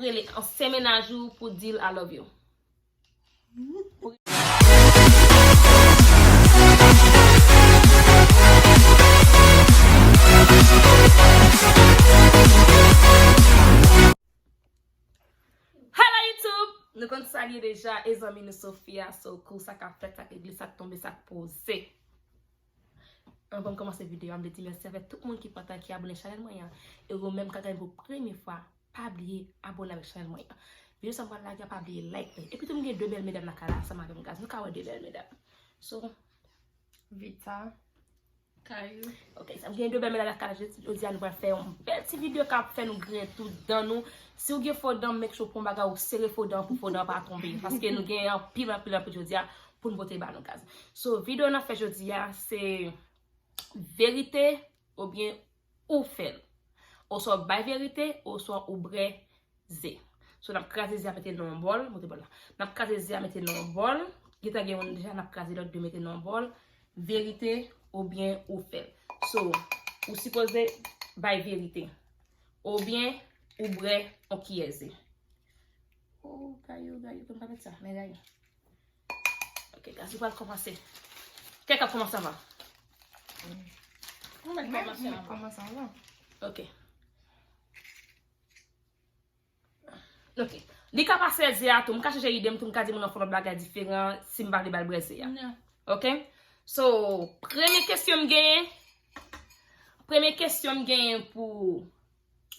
aller en séménage pour dire I love you. Hello YouTube! Nous comptons saluer déjà les amis de Sophia, so cool, ça qu'a fait, ça qu'a glissé, ça tombé, ça posé. On va commencer la vidéo. Je me dis merci avec tout le monde qui partage, qui abonne à la chaîne moyen. Et vous même quand vous première fois, pas oublier abonner à la chaîne moyen. Vidéo ça va like, pas oublier like. Et puis tout le monde deux belles mesdames dans la ça m'a gaz. Nous avons deux belles mesdames. So Vita, Caillou. OK, ça me gagne deux belles mesdames dans la je dis à nous va faire une belle petite vidéo qui fait nous grain tout dans nous. Si vous avez faux dans make sure pour bagarre ou serrer faux dans pour faux dans pas tomber parce que nous gagnons pile je dis pour nous voter dans gaz. So vidéo on a fait je dis c'est vérité ou bien ou fait. Ou soit by vérité ou soit ou vrai zé. So n'a crasé zé mettre dans un bol, monter bol là. N'a crasé zé mettre dans un bol, geta gen on déjà n'a crasé l'autre de mettre dans un bol, vérité ou bien ou fait. So ou supposé by vérité ou bien ou vrai ou qui est zé. Oh, Caillou, comme pas mettre ça, mais Caillou. OK, gars, on va commencer. Quelqu'un commence avant. On va commencer avant. OK. OK. Li ka passe zé a tout, m'ka chercher idée, m'ka di mon enfant bagage différent si m'pa li bal brese ya. OK? So, première question m'gagne pour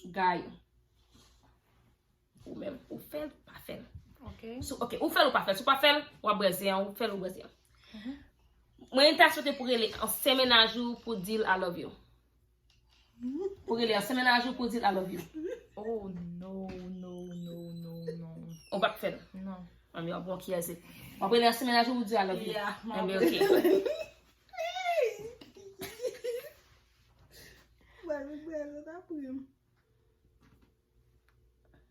Gaï. Ou même ou fait pas fait. OK. So, OK, ou fait ou pas fait. Si pas fait, ou brese ou fait ou brese. Moi t'ai souhaité pour aller en séménage pour dire I love you. Pour aller en séménage pour dire I love you. Oh no. On va faire. Non. On va bon qui est c'est. On va aller en séménage pour dire I love you. Yeah, Mais OK.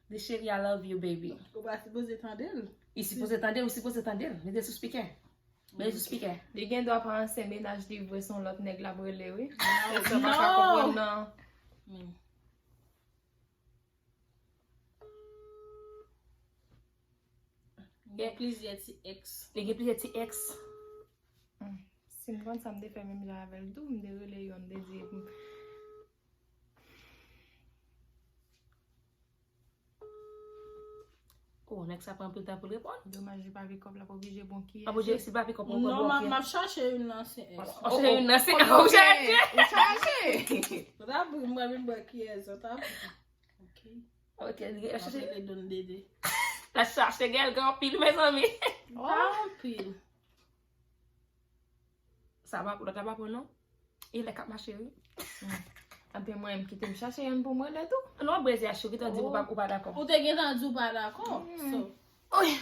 The chérie, I love you, baby. Ou ba supposé tendre? Il suppose attendre. Mais c'est speaker. Mais c'est speaker. Les gens doivent prendre un ménage livre son l'autre nèg la brûlé, oui. Non. Ça va pas comprendre, non. Il y a plusieurs petits ex. Il y a plusieurs petits ex. Si moi ça me défait même avec tout, me déroulé yon désir. Oh, next ça prend un peu de temps pour répondre. Dommage j'ai pas vu comme la pas obligé bon qui. Ah, bon, je sais pas comment Non, m'a cherché une ancienne ex. On cherche une ancienne. On cherche. Ça pour moi même qui est ça ta. OK. OK, Je cherche les donner d'aider. la cherche gars grand pile mes amis. Ah, pile. Ça va pour ta pour non? Il est cap ma chérie. Après moi me quitter me chercher un pour moi là tout. Non, brese a chérie, t'as dit ou pas d'accord. Ou te gen entendu pas d'accord? So. Oui.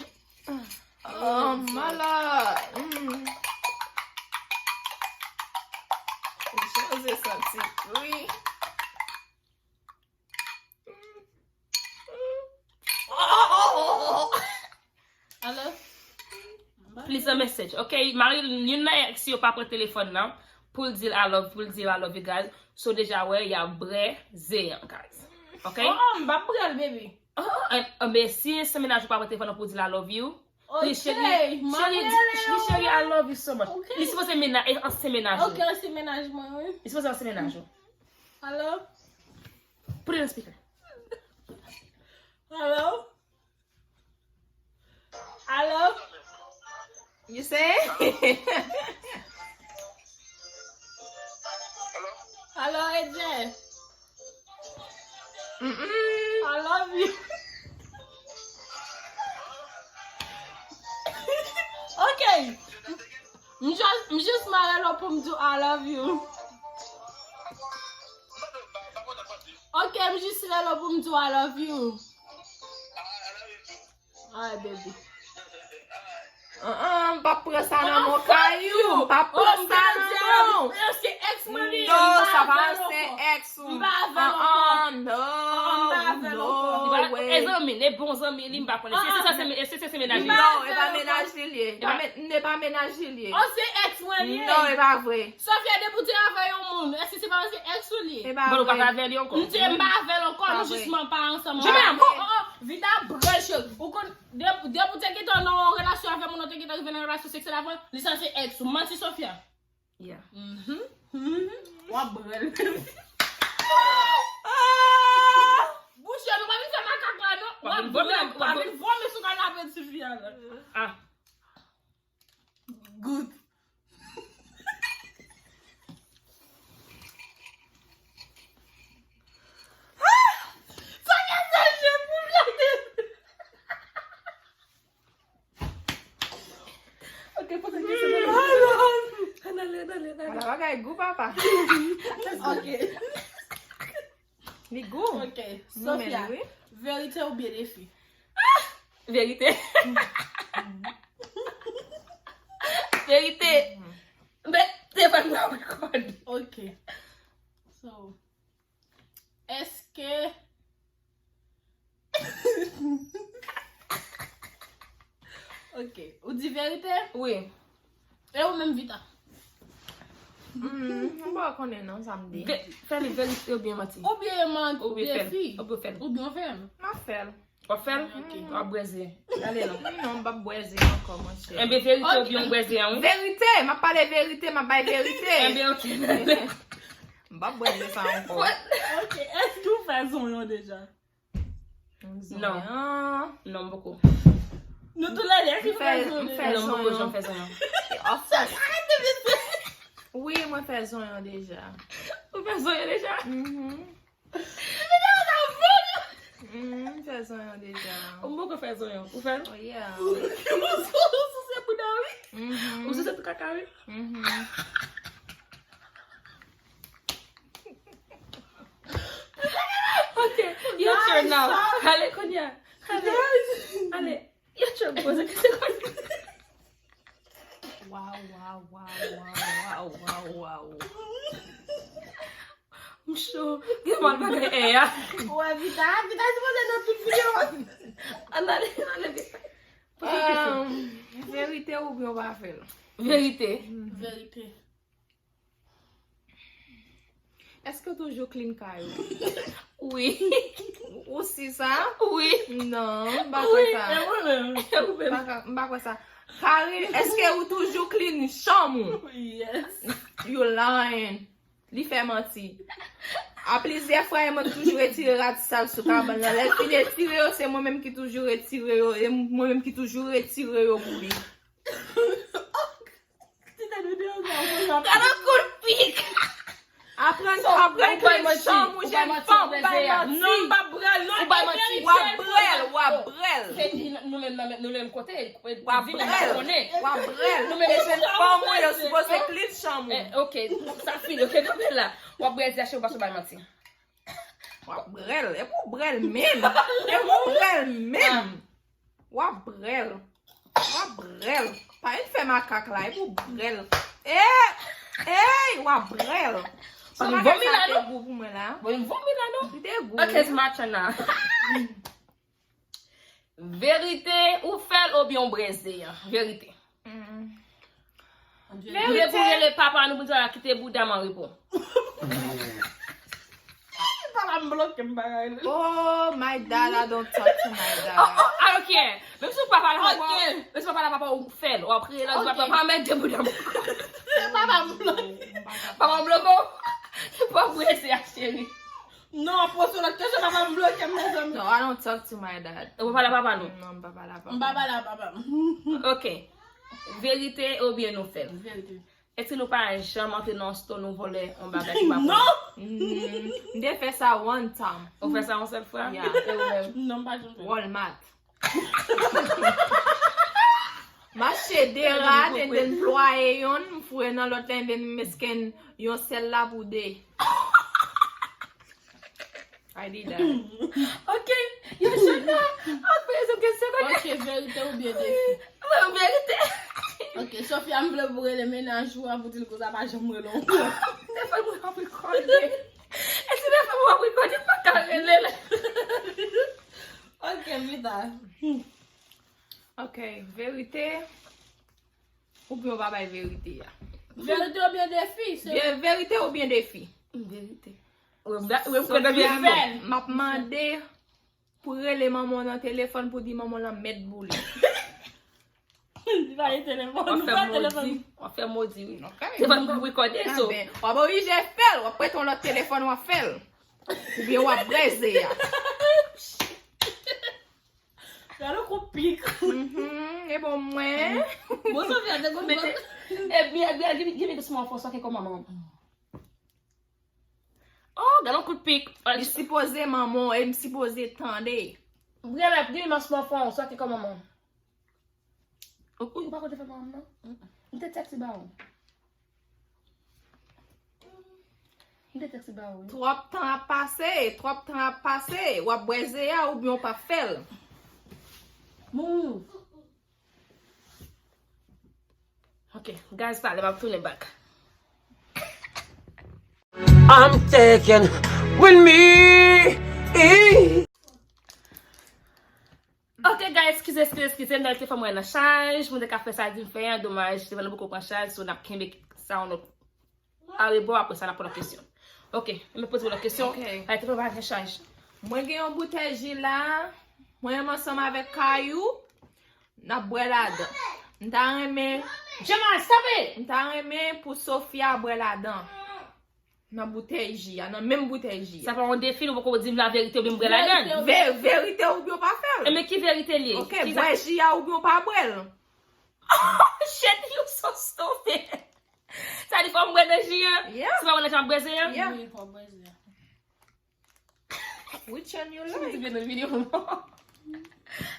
Oh malade. J'ai senti. Oui. Alors? Please a message, OK? Marie, yon nan ex yo pa pre téléphone nan pour dire I love you guys. So déjà ouais, y a vrai zé guys. OK? Oh, m'a pral baby. Mais si c'est ménage pas pre téléphone pour dire I love you. OK. Chérie, I love you so much. OK. Il suppose ménage en séménage. OK, c'est ménagement, oui. Il suppose en séménage. Alors? Put it on speaker. Hello? Hello? You say? Hello, AJ. I love you. OK. Just marry là pour me dire I love you. OK, just là pour me dire I love you. Alright, baby. Pas pour ça dans mon caillou. Pas pour ça non. C'est ex-mari. Non, ça va c'est ex. No way. Les amis, les bons amis, ils m'pa connaître. C'est ménage. Non, il va ménager lié. Il n'est pas ménager lié. Oh, c'est ex-mari. Non, il va vrai. Sophia débouté avec un monde. Est-ce que c'est pas ex ou lié? Il va Bon, on va vrai. faire lui encore. Nous t'aime pas avec encore, nous justement pas ensemble. Je m'aime. Vita de pou te ki ton nan relasyon avè moun, te ki ton vè nan relasyon seksel avè, li sa se ex, ou manti Sofia. Yeah. Wap brel. Bouche, nou wap se makak la nou? Wap brel. Wap vome sou kanapè di Sofia la. Ah. Good. Wala bagay go, papa. Ok. Li go. Ok. Sofia, oui. verite ou bien defi? Vérité. Vérité. Mais t'es pas moi record. Ok. So, est-ce que... Ok. Ou di verite? Oui. E ou même vita? On va connaître non samedi. Fais les vérités ou bien menti. Ou bien man, Ou bien defi? fait. Ou bien fait. Ou bien ferme? Ma fait. Ou fait. Ok. Ou braiser. Allez non. Non, pas boiser encore, mon Eh cher. bien vérité Ok. ou bien braiser, oui. Vérité, m'a parlé vérité, m'a bail Eh vérité. bien ok. Pas boiser ça encore. Ok. Est-ce que vous faites son déjà? Non. Non beaucoup. Nous tous les deux, est-ce que vous Fais- faites son fais- déjà? Non beaucoup, j'en fais ça. Oui, moi faisons déjà. Ou fais ça déjà. Faisons déjà. Ou beaucoup fais ça. Ou fait. Oh yeah. C'est pour David? Ou c'est tout caca, oui. Ok, your turn now. Allez, Konya. Allez. Your turn, pose a question. Wow. I'm sure. Give mal bagay eh, ya. Ouais, vita se pose dans toute vidéo. Allez. Vérité ou bien on va faire? Vérité. Vérité. Est-ce que toujours clean caillou? Oui. Aussi ça? Oui. Non, pas Oui. ça. moi-même. Ou même. Pas ça. Karine, est-ce que vous toujours clean chambre? Yes. You lying. Li fait mentir. A plusieurs fois, il m'a toujours retiré la sale sur cabane. Elle finit retiré, c'est moi-même qui toujours retiré, et moi-même qui toujours retiré pour lui. Tu t'as donné un Got a good pick. Après, Ou bay clean menti. chambre, Ou j'ai bay une menti, femme, ou bay pas menti. Non, pas brel, non. Ou bay menti. Wabrel. C'est dit, nous même côté. Wabrel. Nous même Et c'est pas moi, je suppose que clean chambre. Ok, ça finit. Ok, donc là. Ou braiser acheter ou pas bay menti. Wabrel, et pour brel même. Et pour brel même. Wabrel. Pas une fait macaque là, et pour brel. Wabrel. Bon, vomi là, non? Goût pour moi là. Bon, vomi là, non? C'était goût. Ok, c'est match là. Vérité ou fait ou bien braiser? Vérité. Vous voulez pour les papas nous dire quitter Bouddha m'en répond. Pas la bloquer, m'bagaille. Oh my dad, I don't talk to my dad. I don't care. Même si papa la papa, Ok. même si papa la papa ou fait ou après là papa mettre Bouddha. Pas la bloquer. Papa bloco. Pas braiser chérie. Non, pour sur la question, pas me bloquer, mes amis. No, I don't talk to my dad. Ou papa la papa nous. Non, papa la papa. M'baba la papa. OK. Vérité ou bien nous fait? Vérité. Est-ce que nous pas jamais entrer dans store nous voler on bagage pas? Non. They fait ça one time. On fait ça une seule fois? Yeah. Et vous-même? Non, pas jamais. Walmart. Marché des rats et den ployer yon, foué dans l'autre en den mesken yon sel la pour de. I did that. OK. You should know. Après ce que c'est Ok, vérité ou bien défi. vérité. Ok, Sophia me vle bourrer le ménage ou pour dire que ça va jamais long. Des fois moi on reconnaît. Est-ce que des fois moi reconnaît pas carré Ok, vita. Ok, vérité. Ou bien pas bay vérité ya. Vérité ou bien défi, c'est Bien vérité ou bien défi? Vérité. Ou vous Sophia, bien fait. m'a demandé pour rele maman dans téléphone pour dire maman la mettre boule. Il va aller téléphone. On fait maudit, oui. Ok. C'est pas nous recorder, Ah ça. ben, ou bah oui, j'ai fait. Ou après ton autre téléphone, ou fait. Ou bien, ou à braiser. Là, le coup pique. Et bon, moi. Bon, ça vient de Mais, eh bien, give me the small phone so I can call my mom. Oh, got un coup de pique. Il supposé maman, il me supposé tendre. Give me my small phone so I can call my mom. Ou pas qu'on te fait maman, non? On te texte ba ou? On te texte ba ou? Trop temps a passé. Ou à braiser, ou bien, ou pas fait. Move. Okay, guys, start. I'm turning back. I'm taking with me. Ok, guys, excusez, mwen te fè mwen nan chanj, mwen te ka fè sa di m fè yon, domaj, te vè nan beaucoup kon chanj, so nap kembe sa on awe bo, apre sa nan pou la kesyon. Ok, mwen pose pou la kesyon, Ok. ay te fè mwen nan chanj. Mwen gen yon bouteille la, mwen ensemble avec Kayou, na brelade. Nta reme, Jamal, stop it! nta reme pour Sofia brelade. Na bouteille, nan même bouteille. Sa fè mwen defi, nou pou di m la verite ou bi m bre la gan. Vérité ou bien pas faire. E men ki verite li? Ok, Ki sa- brèche ya ou bien pas brel. Oh, shit, you so stupid! Sa di fè mwen bre de jiyan? Yeah. Se fè mwen nan bre jiyan? Yeah. Oui, pour baiser. Which one you Ti like? ven nan video nou.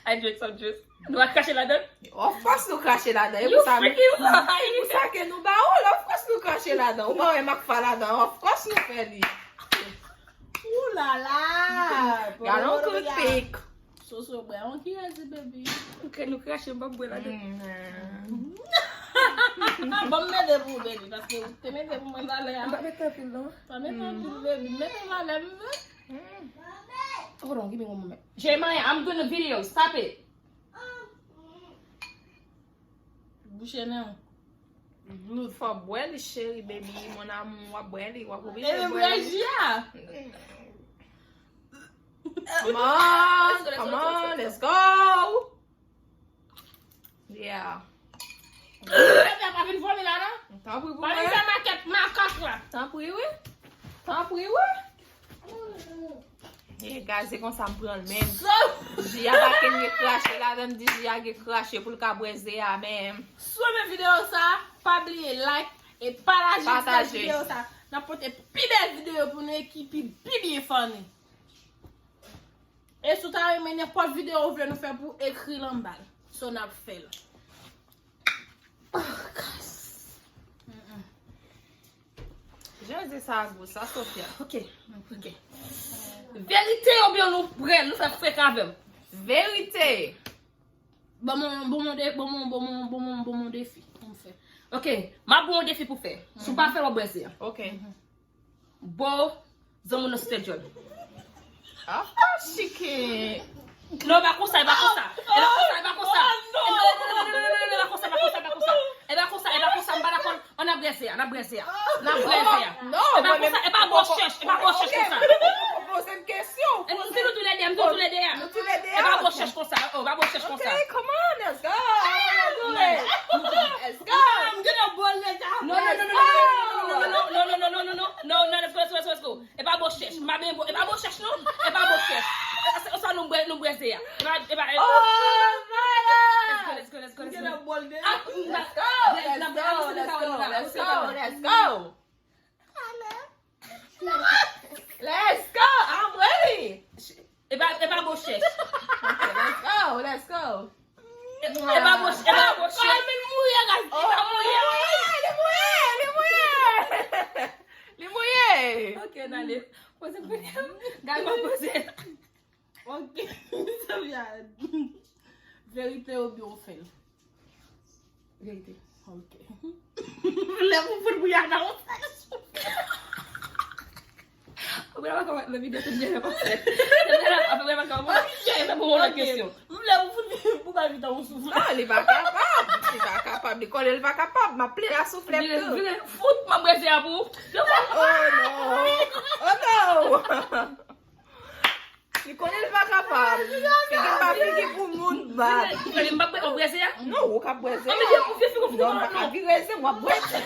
I drink some juice. Nou a kache la don? Of course nou kache la dan. You freaking Pou lie! sa ke nou ba ou, of course nou kache la dan. Ou ba ou mak fa la dan, of course nou fe li. Ouh là là! Galon kou pik. So, boy, on qui a dit, baby? Ok, nou kache mwen bre la don. Bon, mets vous, baby, parce que tu mets vous, moi, dans l'air. Mwen mette apil non? Pas mettre un peu, baby. Mettez dans l'air, baby. Hold on, give me one moment. Jeremiah, I'm doing a video. Stop it. Boucher, non. Fwa bweli chéri, baby. Mon amou, wap bweli, wap oubi. Et le bouger, Come on, let's go. Yeah. t'as pas vu une fois, là, non? Tan pou Pas vu faire ma casse, là. Tan pou oui? Tan pou oui? Eh, guys, c'est kon sa mpren men. Jia pa ken ge krashe la, dan di jia ge krashe pou lka breze ya men. Sur mes vidéos, ça, pas oublier like et partager Partager. cette vidéo, ça. N'importe plus belle vidéo pour une équipe plus bien funny. Et si tu as aimé n'importe vidéo, vous voulez nous faire pour écrire en balle. Ça, on a fait là. Je dis ça, ça, Sophia. Ok, ok. Verite ou bien nou pren, nou fè fèk avèm. Vérité. Bon mon défi. On fait. Ok, ma bon defi pou fè. Sou pa fè wè breze. Ok. Bo, zan moun nou schedule. Ah, chicken. Non, ba konsa, e ba konsa. E ba konsa, e ba konsa. non! E ba konsa, e ba konsa, e ba konsa. E ba konsa, e ba konsa, mba dakon. On a breze ya, na breze ya. Na breze ya. Non, E ba konsa, e ba bo chèche, e ba bo chèche konsa. Pose une question. E nou se nou tou lede, nou tou lede ya. Nous tous les deux. E ba bo chèche konsa, oh, ba bo chèche konsa. Okay, come on, let's go. Do it. Let's go. I'm gonna ball it down. No, let's go. E ba bo chèche, mba ben bo, e ba bo chèche nou? E ba bo chèche. O sa nou breze ya. Oh, Maya. Let's go. I'm gonna ball it Ah, down. Let's go. Let's go. I'm ready. E ba bo chèche. Okay, let's go. E ba bo chèche. Les mouillés. Ok, nale. Pose pou yon. Gal pa pose. Ok, ça vient. Vérité ou bien fait. Verite. Ok. Lève-vous pour bouillir dans le Ou la wak la video tout bien passé. Après wak wak. C'est pour la question. Lève-vous pour pas vite dans le souffle. Non, il va capable. Il va capable. L'école, il va capable. M'appeler la soufflette. Vire fout ma breze à vous. Oh non. Oh non. Li konen pa kapab. Feke pa feke pou moun bad. Ele mba on breze ya? Non, ou ka breze. Ame diye pou fye fye Non, pa ka breze, mwa breze.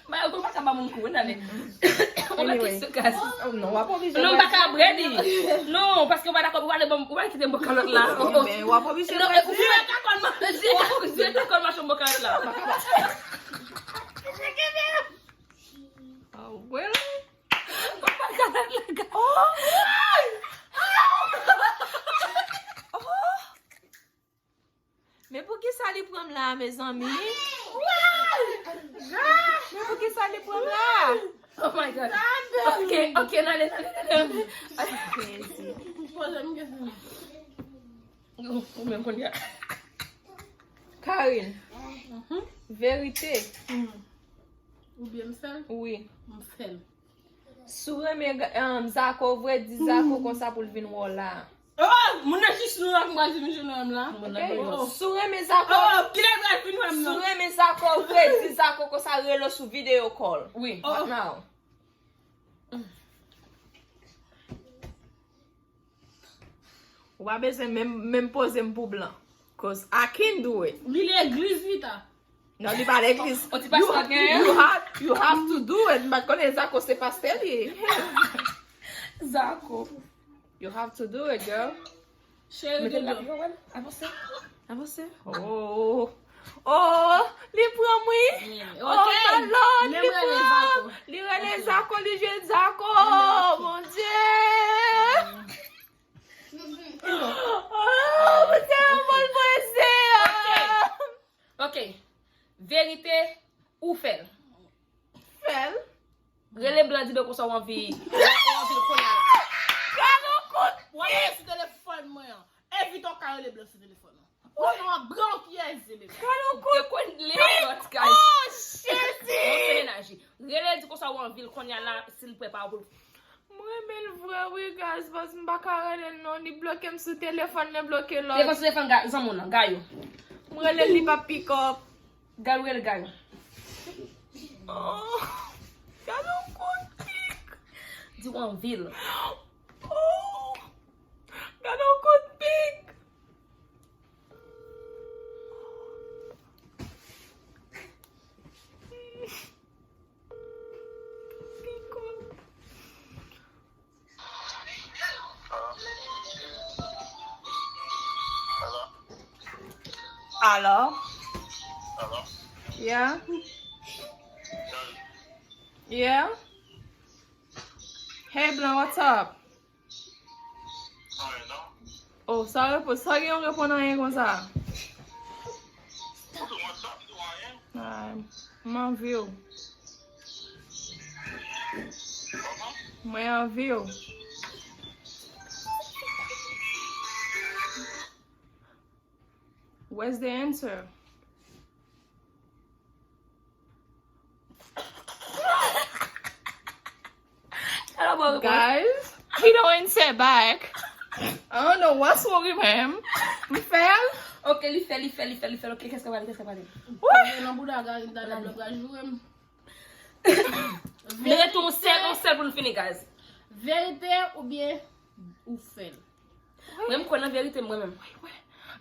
Mas eu vou matar uma moncu, né? Anyway. Non, wap obije. Não, pra cá, Brady. Não, parce que eu vou dar com o guarda que tem boca lá. Men, wap obije. Não, eu fui cá com a mão. Eu fui com a mão boca lá. Oh, well. Men pou ki sa li pram la, mes ami? Men pou ki sa li pram la? Oh my God. Ok, nale. O mesmo quando ia. Karin, verite. Ou bien m'fel? Oui. M'fel. Sou reme Zako vre di Zako kon sa pou vin wala. Oh, moun a jis nou ak mwa di mi jounou am la. Sou reme Zako. Oh, ki la gwa fin wam Sou nan. reme Zako vre di Zako kon sa relo sou video call. Oui. What now? Ou ba beze men pose m pou blan. Cause I can do it. Li l'eglis vita. Non, li pa l'eglis. O ti pas la gen? You have to do it. But konen Zako se pastel ye. Zako. You have to do it, girl. Chéri de do. Avance. Oh, li pran mwi. Oh, my Lord, li Rele pran. Zako. Li rele Zako, li jwe Zako. Mon Dieu. Oh, mwen se yon bon mwese. Ok. Vérité ou fel? Fel? Rele blan di do kon sa wanvi. Wanvi de konya la. Kano kout. Wap si telefon mwen yan. Evite o ka rele blan si telefon nan. Wap an blan ki yon zile. Kano Yo kout. kon le shot, guys. Oh, On shit. se enerji. Rele di kon sa wanvi konya la sil prepa wou. Mwen men vre wè guys, bas m baka rele non, ni bloke m sou telefon, ne bloke lò. Telefon se telefon zanmou nan, gayo. Mwen rele li pa pick up. Gayo rele gayo. Oh, kano kout pik. Di wanvil. Oh, kano kout pik. Pick up. Hello? Hello? Yeah? Yeah? Hey, Blanc, what's up? Alright, now. Oh, sorry yon repon nan yon kon sa. What's up? Do I am? Mwen viw. Mwen viw. Where's the answer? Guys, he don't answer back. I don't know what's wrong with him. We fell? Ok, li fel. Ok, qu'est-ce que va dire? Mwen an bouda gari da la blok a jwem. Mene tou sel pou nou fini, guys. Verite ou bien ou fel? Mwen konan verite mwen men.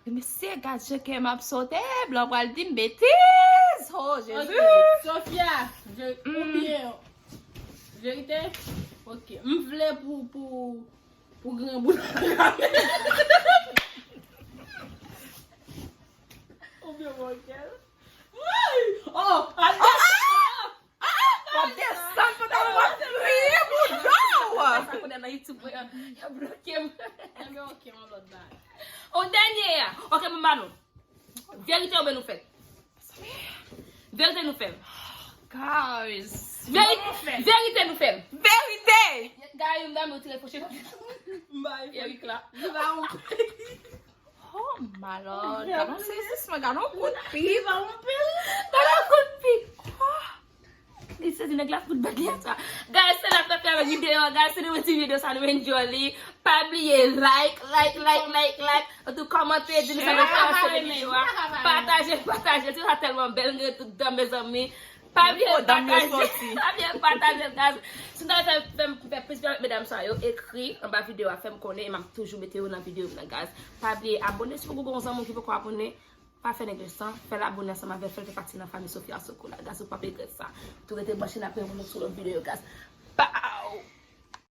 Me se gade cheke m ap sote, Blanc pral di m betiz. Oh, Ok, Jésus. Sofia, ou bien verite? Ok, m vle pou gran bouda gari. Ou bien vokel? Oh, What the son for that one? Go! Sa konen nan YouTube ya bloke m. Ebe ok, man lot bag. O denye ya. Ok, mwen banon. Verite ou ben nou fel? Verite nou fel. Guys. Verite nou fel. Verite! Gaya yon dame ou tire foshe. Mbay, Erik la. Viva un pil. Oh my Lord. Ganon se sis ma ganon kout pi. Viva un pil. Ganon kout pi. This is in a glass food bag yata. Guys, se la pepe avè video. Guys, se nou wè ti video sa nou enjoy li. Pa bliye like. Ou tou komante. Di nou sa nou fè video. Partaje. Ti wè telman bel. Nge tout dan me zami. Pa bien Dam yo partager. sorti. Pa bien partager, guys. Si nou fè plus avec mesdames sa yo, écrit en bas vidéo a fè m konnen, m'a toujours mette yo dans vidéo nan, guys. Pa bien abonner si vous avez un qui veut abonner. Pas faire négligence, faire l'abonnement ensemble avec faire partie de la famille Sophia Sokola. Guys, ou pas perdre ça. Tout était branché après vous sur la vidéo, guys.